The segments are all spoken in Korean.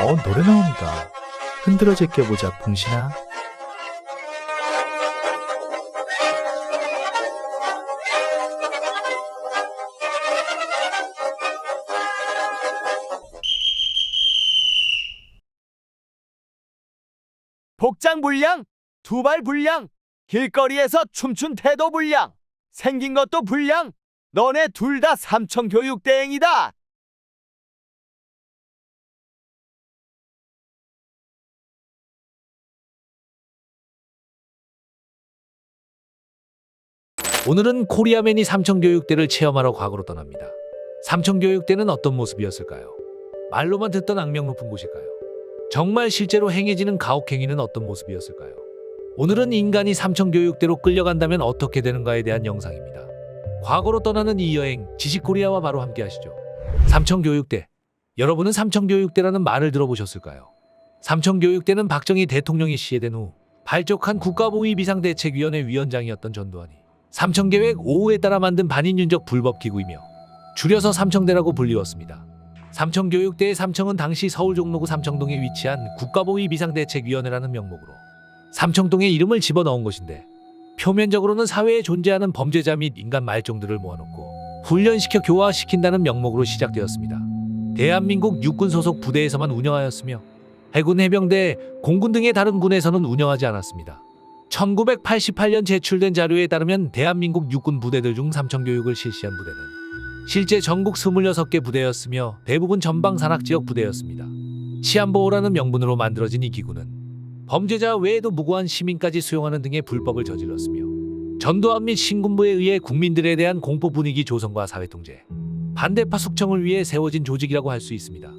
노래 나온다. 흔들어 제껴보자, 봉신아. 복장 불량, 두발 불량, 길거리에서 춤춘 태도 불량, 생긴 것도 불량. 너네 둘 다 삼청교육대행이다. 오늘은 코리아맨이 삼청교육대를 체험하러 과거로 떠납니다. 삼청교육대는 어떤 모습이었을까요? 말로만 듣던 악명 높은 곳일까요? 정말 실제로 행해지는 가혹행위는 어떤 모습이었을까요? 오늘은 인간이 삼청교육대로 끌려간다면 어떻게 되는가에 대한 영상입니다. 과거로 떠나는 이 여행, 지식코리아와 바로 함께 하시죠. 삼청교육대. 여러분은 삼청교육대라는 말을 들어보셨을까요? 삼청교육대는 박정희 대통령이 시해된 후 발족한 국가보위비상대책위원회 위원장이었던 전두환이 삼청계획 5호에 따라 만든 반인륜적 불법기구이며 줄여서 삼청대라고 불리웠습니다. 삼청교육대의 삼청은 당시 서울 종로구 삼청동에 위치한 국가보위비상대책위원회라는 명목으로 삼청동의 이름을 집어넣은 것인데, 표면적으로는 사회에 존재하는 범죄자 및 인간 말종들을 모아놓고 훈련시켜 교화시킨다는 명목으로 시작되었습니다. 대한민국 육군 소속 부대에서만 운영하였으며 해군, 해병대, 공군 등의 다른 군에서는 운영하지 않았습니다. 1988년 제출된 자료에 따르면 대한민국 육군 부대들 중 삼청교육을 실시한 부대는 실제 전국 26개 부대였으며 대부분 전방산악지역 부대였습니다. 치안보호라는 명분으로 만들어진 이 기구는 범죄자 외에도 무고한 시민까지 수용하는 등의 불법을 저질렀으며 전두환 및 신군부에 의해 국민들에 대한 공포 분위기 조성과 사회통제, 반대파 숙청을 위해 세워진 조직이라고 할 수 있습니다.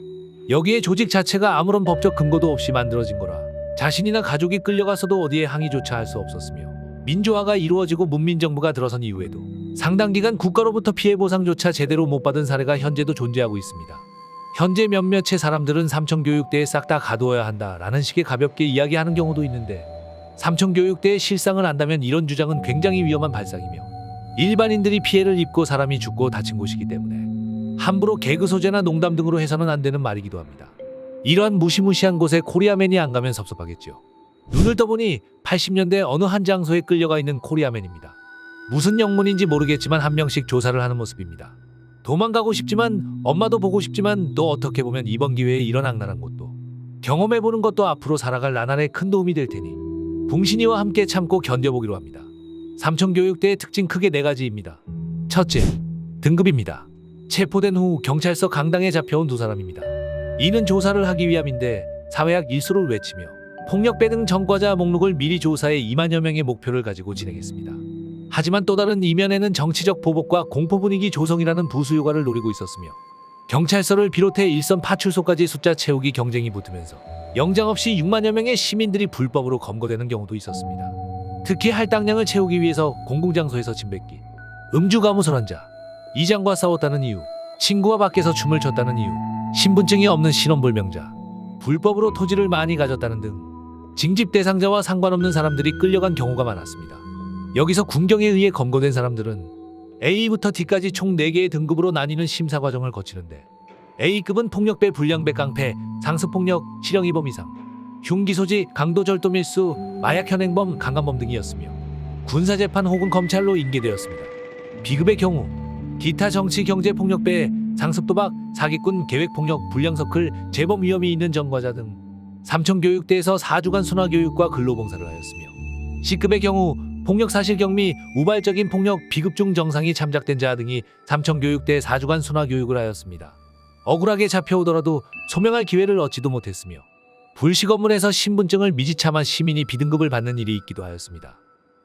여기에 조직 자체가 아무런 법적 근거도 없이 만들어진 거라 자신이나 가족이 끌려가서도 어디에 항의조차 할 수 없었으며, 민주화가 이루어지고 문민정부가 들어선 이후에도 상당 기간 국가로부터 피해 보상조차 제대로 못 받은 사례가 현재도 존재하고 있습니다. 현재 몇몇의 사람들은 삼청교육대에 싹 다 가두어야 한다라는 식의 가볍게 이야기하는 경우도 있는데, 삼청교육대의 실상을 안다면 이런 주장은 굉장히 위험한 발상이며 일반인들이 피해를 입고 사람이 죽고 다친 곳이기 때문에 함부로 개그 소재나 농담 등으로 해서는 안 되는 말이기도 합니다. 이러한 무시무시한 곳에 코리아맨이 안 가면 섭섭하겠죠. 눈을 떠보니 80년대 어느 한 장소에 끌려가 있는 코리아맨입니다. 무슨 영문인지 모르겠지만 한 명씩 조사를 하는 모습입니다. 도망가고 싶지만, 엄마도 보고 싶지만, 또 어떻게 보면 이번 기회에 이런 악랄한 곳도 경험해보는 것도 앞으로 살아갈 나날에 큰 도움이 될 테니 봉신이와 함께 참고 견뎌보기로 합니다. 삼청교육대의 특징 크게 4가지입니다. 첫째, 등급입니다. 체포된 후 경찰서 강당에 잡혀온 2사람입니다. 이는 조사를 하기 위함인데 사회학 일수를 외치며 폭력배 등 전과자 목록을 미리 조사해 2만여 명의 목표를 가지고 진행했습니다. 하지만 또 다른 이면에는 정치적 보복과 공포 분위기 조성이라는 부수 효과를 노리고 있었으며, 경찰서를 비롯해 일선 파출소까지 숫자 채우기 경쟁이 붙으면서 영장 없이 6만여 명의 시민들이 불법으로 검거되는 경우도 있었습니다. 특히 할당량을 채우기 위해서 공공장소에서 침 뱉기, 음주가무설 환자, 이장과 싸웠다는 이유, 친구와 밖에서 춤을 췄다는 이유, 신분증이 없는 신원불명자, 불법으로 토지를 많이 가졌다는 등 징집 대상자와 상관없는 사람들이 끌려간 경우가 많았습니다. 여기서 군경에 의해 검거된 사람들은 A부터 D까지 총 4개의 등급으로 나뉘는 심사 과정을 거치는데, A급은 폭력배, 불량배, 깡패, 상습폭력, 실형이범 이상, 흉기소지, 강도절도 밀수, 마약현행범, 강간범 등이었으며 군사재판 혹은 검찰로 인계되었습니다. B급의 경우 기타 정치, 경제, 폭력배, 상습도박, 사기꾼, 계획폭력, 불량서클, 재범 위험이 있는 전과자 등 삼청교육대에서 4주간 순화교육과 근로봉사를 하였으며, C급의 경우 폭력 사실 경미, 우발적인 폭력, 비급 중 정상이 참작된 자 등이 삼청교육대 4주간 순화교육을 하였습니다. 억울하게 잡혀오더라도 소명할 기회를 얻지도 못했으며 불식 업무에서 신분증을 미지참한 시민이 B등급을 받는 일이 있기도 하였습니다.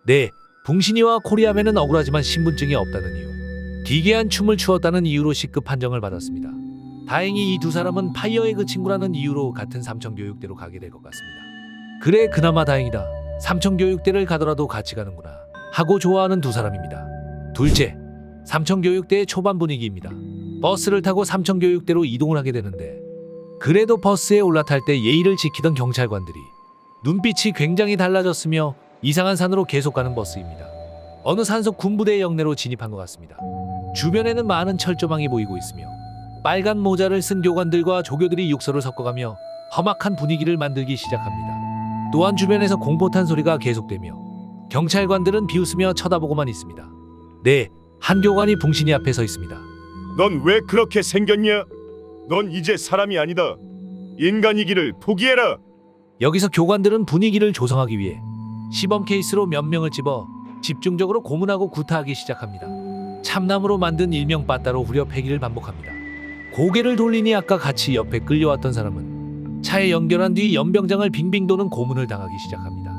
네, 봉신이와 코리아맨은 억울하지만 신분증이 없다는 이유, 기괴한 춤을 추었다는 이유로 C급 판정을 받았습니다. 다행히 이 2사람은 파이어에그 친구라는 이유로 같은 삼청교육대로 가게 될 것 같습니다. 그래, 그나마 다행이다. 삼청교육대를 가더라도 같이 가는구나 하고 좋아하는 2사람입니다. 둘째, 삼청교육대의 초반 분위기입니다. 버스를 타고 삼청교육대로 이동을 하게 되는데, 그래도 버스에 올라탈 때 예의를 지키던 경찰관들이 눈빛이 굉장히 달라졌으며 이상한 산으로 계속 가는 버스입니다. 어느 산속 군부대의 영내로 진입한 것 같습니다. 주변에는 많은 철조망이 보이고 있으며 빨간 모자를 쓴 교관들과 조교들이 육서를 섞어가며 험악한 분위기를 만들기 시작합니다. 또한 주변에서 공포탄 소리가 계속되며 경찰관들은 비웃으며 쳐다보고만 있습니다. 네, 한 교관이 붕신이 앞에 서 있습니다. 넌 왜 그렇게 생겼냐? 넌 이제 사람이 아니다. 인간이기를 포기해라. 여기서 교관들은 분위기를 조성하기 위해 시범 케이스로 몇 명을 집어 집중적으로 고문하고 구타하기 시작합니다. 참나무로 만든 일명 빠따로 후려 패기를 반복합니다. 고개를 돌리니 아까 같이 옆에 끌려왔던 사람은 차에 연결한 뒤 연병장을 빙빙 도는 고문을 당하기 시작합니다.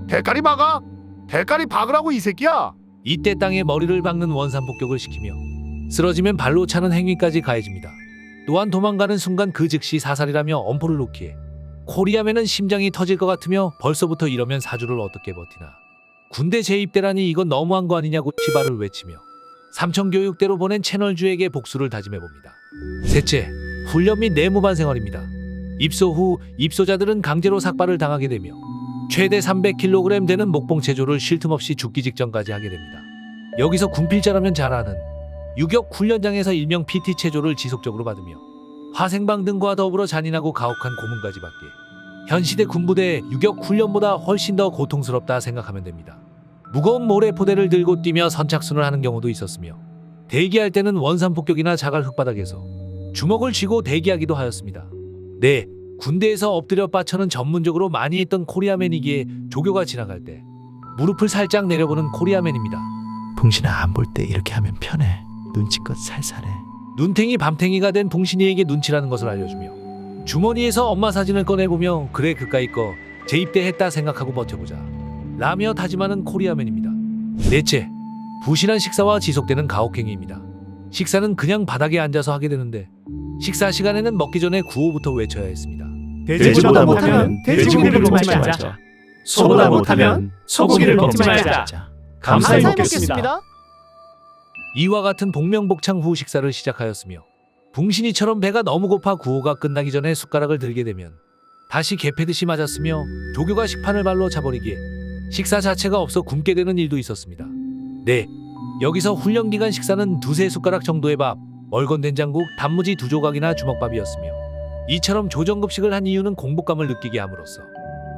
대가리 박아! 대가리 박으라고 이 새끼야! 이때 땅에 머리를 박는 원산 폭격을 시키며 쓰러지면 발로 차는 행위까지 가해집니다. 또한 도망가는 순간 그 즉시 사살이라며 엄포를 놓기에 코리아맨은 심장이 터질 것 같으며 벌써부터 이러면 사주를 어떻게 버티나. 군대 재입대라니 이건 너무한 거 아니냐고 치발을 외치며 삼청교육대로 보낸 채널주에게 복수를 다짐해봅니다. 셋째, 훈련 및 내무반 생활입니다. 입소 후 입소자들은 강제로 삭발을 당하게 되며 최대 300kg 되는 목봉 체조를 쉴 틈 없이 죽기 직전까지 하게 됩니다. 여기서 군필자라면 잘 아는 유격 훈련장에서 일명 PT 체조를 지속적으로 받으며 화생방 등과 더불어 잔인하고 가혹한 고문까지 받기에 현 시대 군부대의 유격 훈련보다 훨씬 더 고통스럽다 생각하면 됩니다. 무거운 모래포대를 들고 뛰며 선착순을 하는 경우도 있었으며 대기할 때는 원산폭격이나 자갈 흙바닥에서 주먹을 쥐고 대기하기도 하였습니다. 네, 군대에서 엎드려 빠쳐는 전문적으로 많이 했던 코리아맨이기에 조교가 지나갈 때 무릎을 살짝 내려보는 코리아맨입니다. 붕신아, 안 볼 때 이렇게 하면 편해. 눈치껏 살살해. 눈탱이 밤탱이가 된 봉신이에게 눈치라는 것을 알려주며 주머니에서 엄마 사진을 꺼내보며 그래 그까이 거 재입대했다 생각하고 버텨보자 라며 다짐하는 코리아맨입니다. 넷째, 부실한 식사와 지속되는 가혹행위입니다. 식사는 그냥 바닥에 앉아서 하게 되는데 식사 시간에는 먹기 전에 구호부터 외쳐야 했습니다. 돼지보다 못하면 돼지고기를 먹지 말자. 소보다 못하면 소고기를 먹지 말자. 감사히 먹겠습니다. 이와 같은 복명복창 후 식사를 시작하였으며 붕신이처럼 배가 너무 고파 구호가 끝나기 전에 숟가락을 들게 되면 다시 개패듯이 맞았으며 조교가 식판을 발로 차버리기에 식사 자체가 없어 굶게 되는 일도 있었습니다. 네, 여기서 훈련기간 식사는 두세 숟가락 정도의 밥, 멀건 된장국, 단무지 2조각이나 주먹밥이었으며 이처럼 조정급식을 한 이유는 공복감을 느끼게 함으로써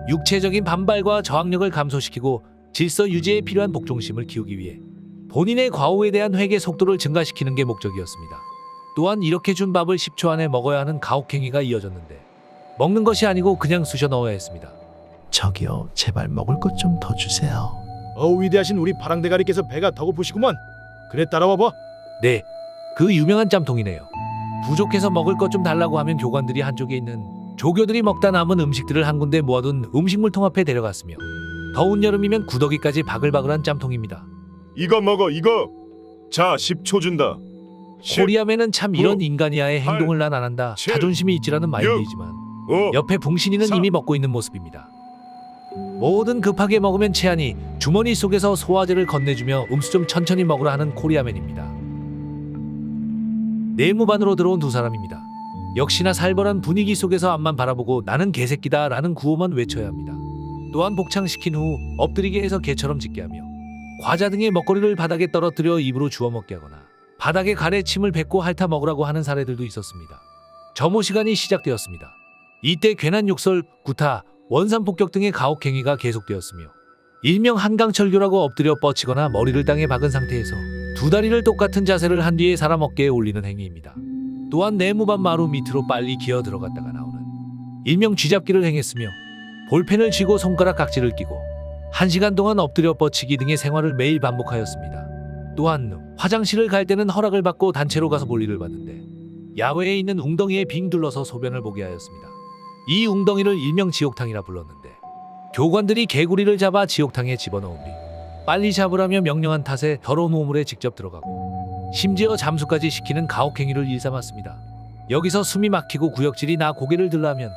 육체적인 반발과 저항력을 감소시키고 질서 유지에 필요한 복종심을 키우기 위해 본인의 과오에 대한 회개 속도를 증가시키는 게 목적이었습니다. 또한 이렇게 준 밥을 10초 안에 먹어야 하는 가혹행위가 이어졌는데 먹는 것이 아니고 그냥 쑤셔 넣어야 했습니다. 저기요, 제발 먹을 것 좀 더 주세요. 위대하신 우리 파랑대가리께서 배가 더 고프시구먼. 그래, 따라와봐. 네, 그 유명한 짬통이네요. 부족해서 먹을 것 좀 달라고 하면 교관들이 한쪽에 있는 조교들이 먹다 남은 음식들을 한 군데 모아둔 음식물통 앞에 데려갔으며 더운 여름이면 구더기까지 바글바글한 짬통입니다. 이거 먹어, 이거. 자, 10초 준다. 10, 코리아맨은 참 이런 9, 인간이야의 8, 행동을 난 안 한다. 7, 자존심이 있지라는 마인드이지만 5, 옆에 붕신이는 4, 이미 먹고 있는 모습입니다. 뭐든 급하게 먹으면 체하니 주머니 속에서 소화제를 건네주며 음수 좀 천천히 먹으라 하는 코리아맨입니다. 내무반으로 들어온 두 사람입니다. 역시나 살벌한 분위기 속에서 앞만 바라보고 나는 개새끼다 라는 구호만 외쳐야 합니다. 또한 복창시킨 후 엎드리게 해서 개처럼 짖게 하며 과자 등의 먹거리를 바닥에 떨어뜨려 입으로 주워 먹게 하거나 바닥에 가래 침을 뱉고 핥아 먹으라고 하는 사례들도 있었습니다. 점호 시간이 시작되었습니다. 이때 괜한 욕설, 구타, 원산폭격 등의 가혹행위가 계속되었으며 일명 한강철교라고 엎드려 뻗치거나 머리를 땅에 박은 상태에서 두 다리를 똑같은 자세를 한 뒤에 사람 어깨에 올리는 행위입니다. 또한 내무반 마루 밑으로 빨리 기어 들어갔다가 나오는 일명 쥐잡기를 행했으며 볼펜을 쥐고 손가락 각질을 끼고 1시간 동안 엎드려 뻗치기 등의 생활을 매일 반복하였습니다. 또한 화장실을 갈 때는 허락을 받고 단체로 가서 볼일을 봤는데 야외에 있는 웅덩이에 빙 둘러서 소변을 보게 하였습니다. 이 웅덩이를 일명 지옥탕이라 불렀는데 교관들이 개구리를 잡아 지옥탕에 집어넣은 뒤 빨리 잡으라며 명령한 탓에 더러운 우물에 직접 들어가고 심지어 잠수까지 시키는 가혹행위를 일삼았습니다. 여기서 숨이 막히고 구역질이 나 고개를 들라면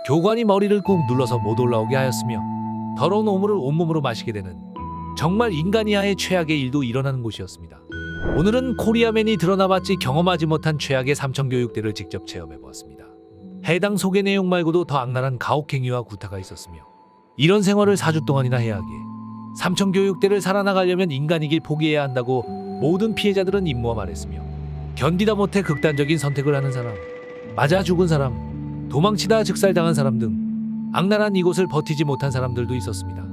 교관이 머리를 꾹 눌러서 못 올라오게 하였으며 더러운 오물을 온몸으로 마시게 되는 정말 인간 이하의 최악의 일도 일어나는 곳이었습니다. 오늘은 코리아맨이 드러나봤지 경험하지 못한 최악의 삼청교육대를 직접 체험해보았습니다. 해당 소개 내용 말고도 더 악랄한 가혹행위와 구타가 있었으며 이런 생활을 4주 동안이나 해야 하기에 삼청교육대를 살아나가려면 인간이길 포기해야 한다고 모든 피해자들은 임모와 말했으며 견디다 못해 극단적인 선택을 하는 사람, 맞아 죽은 사람, 도망치다 즉살당한 사람 등 악랄한 이곳을 버티지 못한 사람들도 있었습니다.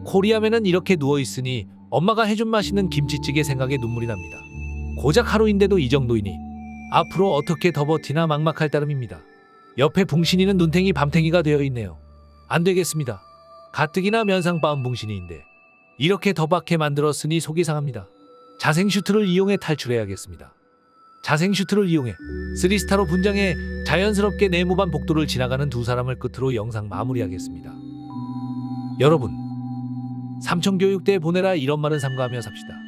코리아맨은 이렇게 누워있으니 엄마가 해준 맛있는 김치찌개 생각에 눈물이 납니다. 고작 하루인데도 이 정도이니 앞으로 어떻게 더 버티나 막막할 따름입니다. 옆에 붕신이는 눈탱이 밤탱이가 되어 있네요. 안 되겠습니다. 가뜩이나 면상빠은 붕신이인데 이렇게 더박해 만들었으니 속이 상합니다. 자생 슈트를 이용해 탈출해야겠습니다. 자생 슈트를 이용해 3스타로 분장해 자연스럽게 네모반 복도를 지나가는 두 사람을 끝으로 영상 마무리하겠습니다. 여러분, 삼청교육대에 보내라 이런 말은 삼가하며 삽시다.